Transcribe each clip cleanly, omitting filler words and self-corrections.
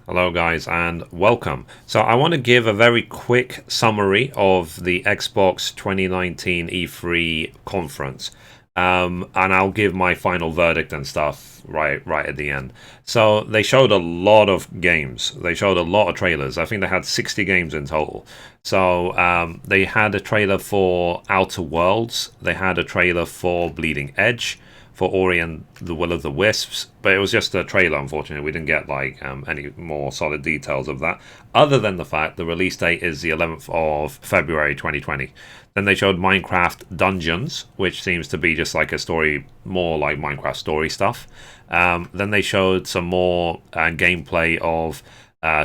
Hello, guys, and welcome. So, I want to give a very quick summary of the Xbox 2019 E3 conference, and I'll give my final verdict and stuff right at the end. So, they showed a lot of games. They showed a lot of trailers. I think they had 60 games in total. So, they had a trailer for Outer Worlds. They had a trailer for Bleeding Edge, for Ori and the Will of the Wisps, but it was just a trailer. Unfortunately, we didn't get any more solid details of that, other than the fact the release date is the 11th of February 2020. Then they showed Minecraft Dungeons, which seems to be just like a story, more like Minecraft story stuff. Then they showed some more gameplay of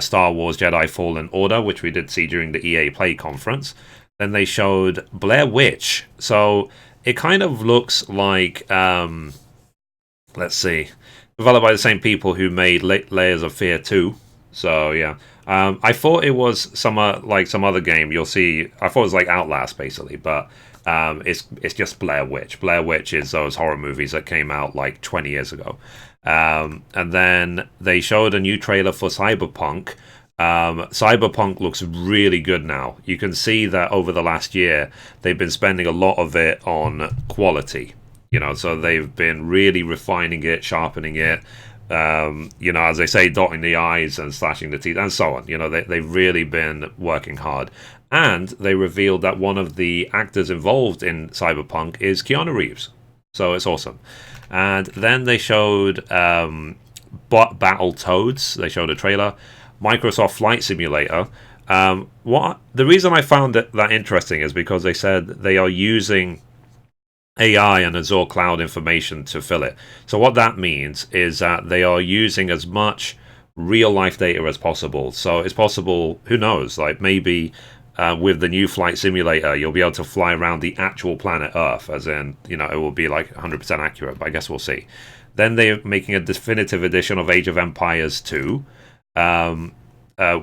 Star Wars Jedi Fallen Order, which we did see during the EA Play conference. Then they showed Blair Witch. So it kind of looks like, let's see, developed by the same people who made Layers of Fear 2. So yeah, I thought it was some other game. You'll see. I thought it was like Outlast basically, but it's just Blair Witch. Blair Witch is those horror movies that came out like 20 years ago. And then they showed a new trailer for Cyberpunk. Cyberpunk looks really good now. You can see that over the last year they've been spending a lot of it on quality. So they've been really refining it, sharpening it. As they say, dotting the I's and slashing the T's and so on. They've really been working hard. And they revealed that one of the actors involved in Cyberpunk is Keanu Reeves. So it's awesome. And then they showed Battle Toads. They showed a trailer. Microsoft Flight Simulator. What the reason I found that interesting is because they said they are using AI and Azure Cloud information to fill it. So what that means is that they are using as much real life data as possible. So it's possible, who knows, like maybe with the new flight simulator, you'll be able to fly around the actual planet Earth, as in, it will be like 100% accurate, but I guess we'll see. Then they're making a definitive edition of Age of Empires 2.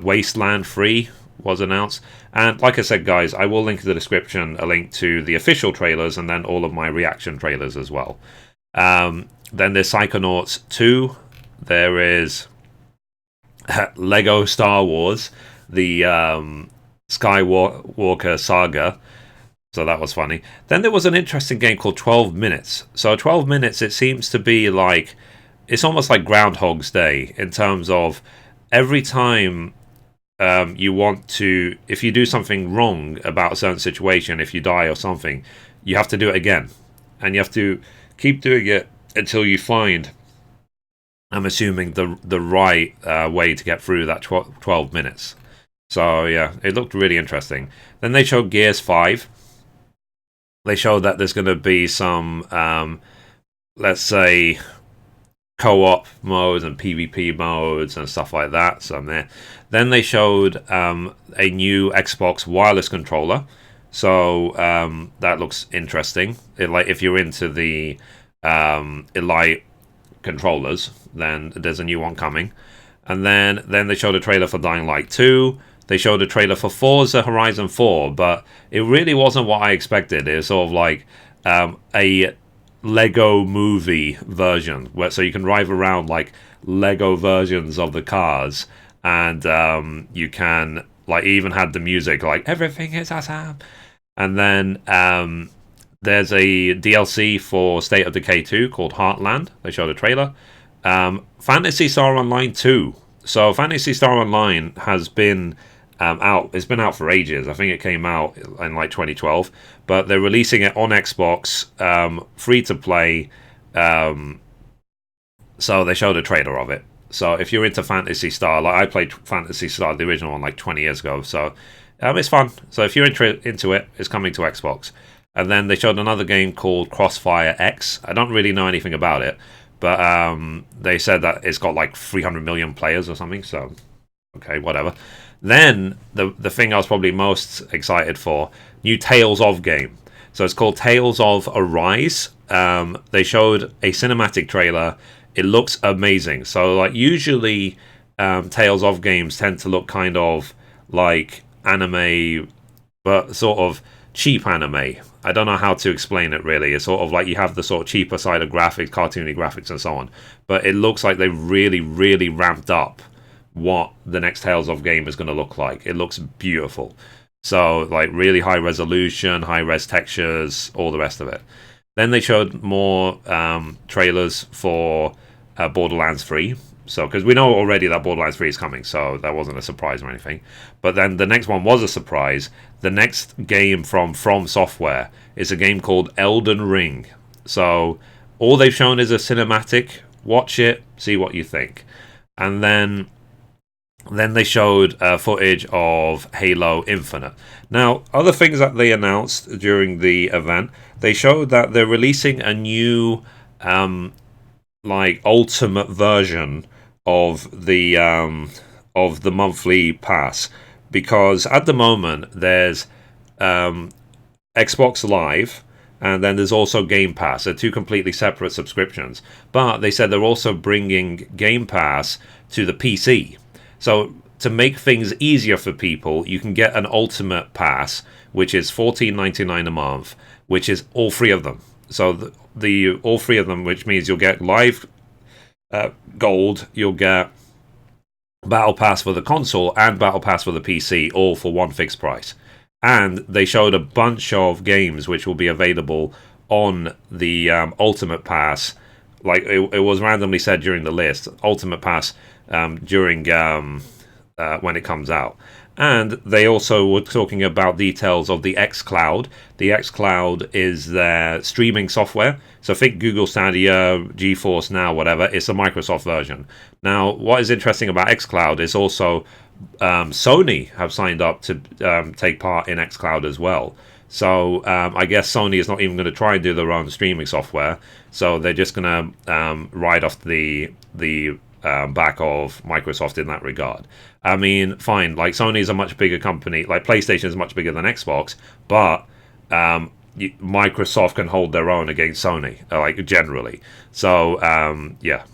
Wasteland 3 was announced. And like I said, guys, I will link in the description a link to the official trailers and then all of my reaction trailers as well. Then there's Psychonauts 2. There is Lego Star Wars, the Skywalker Saga. So that was funny. Then there was an interesting game called 12 Minutes. So 12 Minutes, it seems to be like, it's almost like Groundhog's Day in terms of every time you want to, if you do something wrong about a certain situation, if you die or something, you have to do it again. And you have to keep doing it until you find, I'm assuming, the right way to get through that 12 minutes. So yeah, it looked really interesting. Then they showed Gears 5. They showed that there's going to be some, let's say, co-op modes and PvP modes and stuff like that. So there. Then they showed a new Xbox wireless controller. So that looks interesting. If you're into the Elite controllers, then there's a new one coming. And then they showed a trailer for Dying Light 2. They showed a trailer for Forza Horizon 4, but it really wasn't what I expected. It was sort of like a Lego movie version, so you can drive around like Lego versions of the cars, and you can even had the music like everything is awesome. And then there's a DLC for State of Decay 2 called Heartland. They showed a trailer. Phantasy Star Online 2. So Phantasy Star Online has been out. It's been out for ages. I think it came out in 2012, but they're releasing it on Xbox, free to play. So they showed a trailer of it. So if you're into Phantasy Star, I played Phantasy Star, the original one, 20 years ago. So it's fun. So if you're into it, it's coming to Xbox. And then they showed another game called Crossfire X. I don't really know anything about it, but they said that it's got 300 million players or something. So okay, whatever. Then the thing I was probably most excited for, new Tales of game. So it's called Tales of Arise. They showed a cinematic trailer. It looks amazing. So usually Tales of games tend to look kind of like anime, but sort of cheap anime. I don't know how to explain it really. It's sort of like you have the sort of cheaper side of graphics, cartoony graphics and so on. But it looks like they've really, really ramped up what the next Tales of game is going to look like. It looks beautiful. So, like, really high resolution, high res textures, all the rest of it. Then they showed more trailers for Borderlands 3. So, because we know already that Borderlands 3 is coming, so that wasn't a surprise or anything. But then the next one was a surprise. The next game from Software is a game called Elden Ring. So, all they've shown is a cinematic. Watch it, see what you think. And then they showed footage of Halo Infinite. Now, other things that they announced during the event, they showed that they're releasing a new, like, ultimate version of the monthly pass, because at the moment there's Xbox Live. And then there's also Game Pass. They're two completely separate subscriptions. But they said they're also bringing Game Pass to the PC. So to make things easier for people, you can get an Ultimate Pass, which is $14.99 a month, which is all three of them. So the all three of them, which means you'll get Live Gold, you'll get Battle Pass for the console, and Battle Pass for the PC, all for one fixed price. And they showed a bunch of games which will be available on the Ultimate Pass. Like, it was randomly said during the list, Ultimate Pass during when it comes out. And they also were talking about details of the xCloud. The xCloud is their streaming software. So think Google Stadia, GeForce Now, whatever. It's a Microsoft version. Now, what is interesting about xCloud is also Sony have signed up to take part in xCloud as well. So I guess Sony is not even going to try and do their own streaming software. So they're just going to ride off the back of Microsoft in that regard. I mean, fine, like, Sony is a much bigger company, like PlayStation is much bigger than Xbox, but Microsoft can hold their own against Sony, like, generally. So yeah,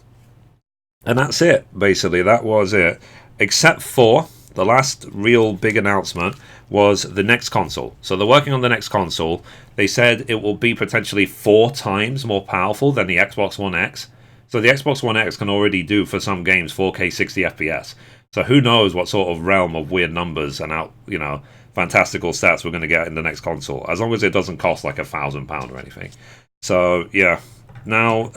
and that's it. Basically, that was it. Except for the last real big announcement was the next console. So they're working on the next console. They said it will be potentially 4 times more powerful than the Xbox One X. So the Xbox One X can already do, for some games, 4K 60 FPS. So who knows what sort of realm of weird numbers and fantastical stats we're going to get in the next console, as long as it doesn't cost like £1,000 or anything. So yeah. Now,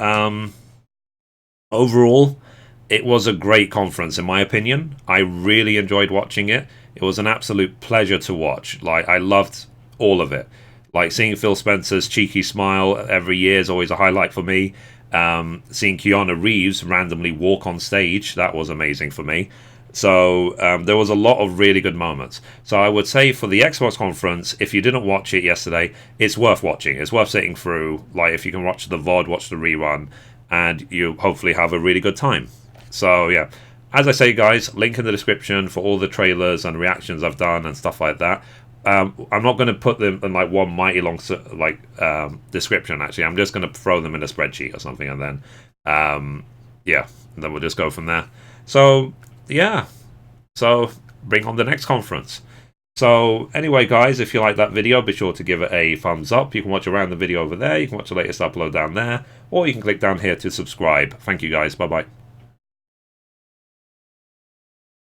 overall, it was a great conference, in my opinion. I really enjoyed watching it. It was an absolute pleasure to watch. Like, I loved all of it. Like, seeing Phil Spencer's cheeky smile every year is always a highlight for me. Seeing Keanu Reeves randomly walk on stage, that was amazing for me. So there was a lot of really good moments. So I would say for the Xbox conference, if you didn't watch it yesterday, it's worth watching. It's worth sitting through. Like, if you can watch the VOD, watch the rerun, and you hopefully have a really good time. So yeah, as I say, guys, link in the description for all the trailers and reactions I've done and stuff like that. I'm not going to put them in like one mighty long description. Actually, I'm just going to throw them in a spreadsheet or something, and then yeah, then we'll just go from there. So yeah, so bring on the next conference. So anyway, guys, if you like that video, be sure to give it a thumbs up. You can watch a random video over there. You can watch the latest upload down there, or you can click down here to subscribe. Thank you, guys. Bye bye.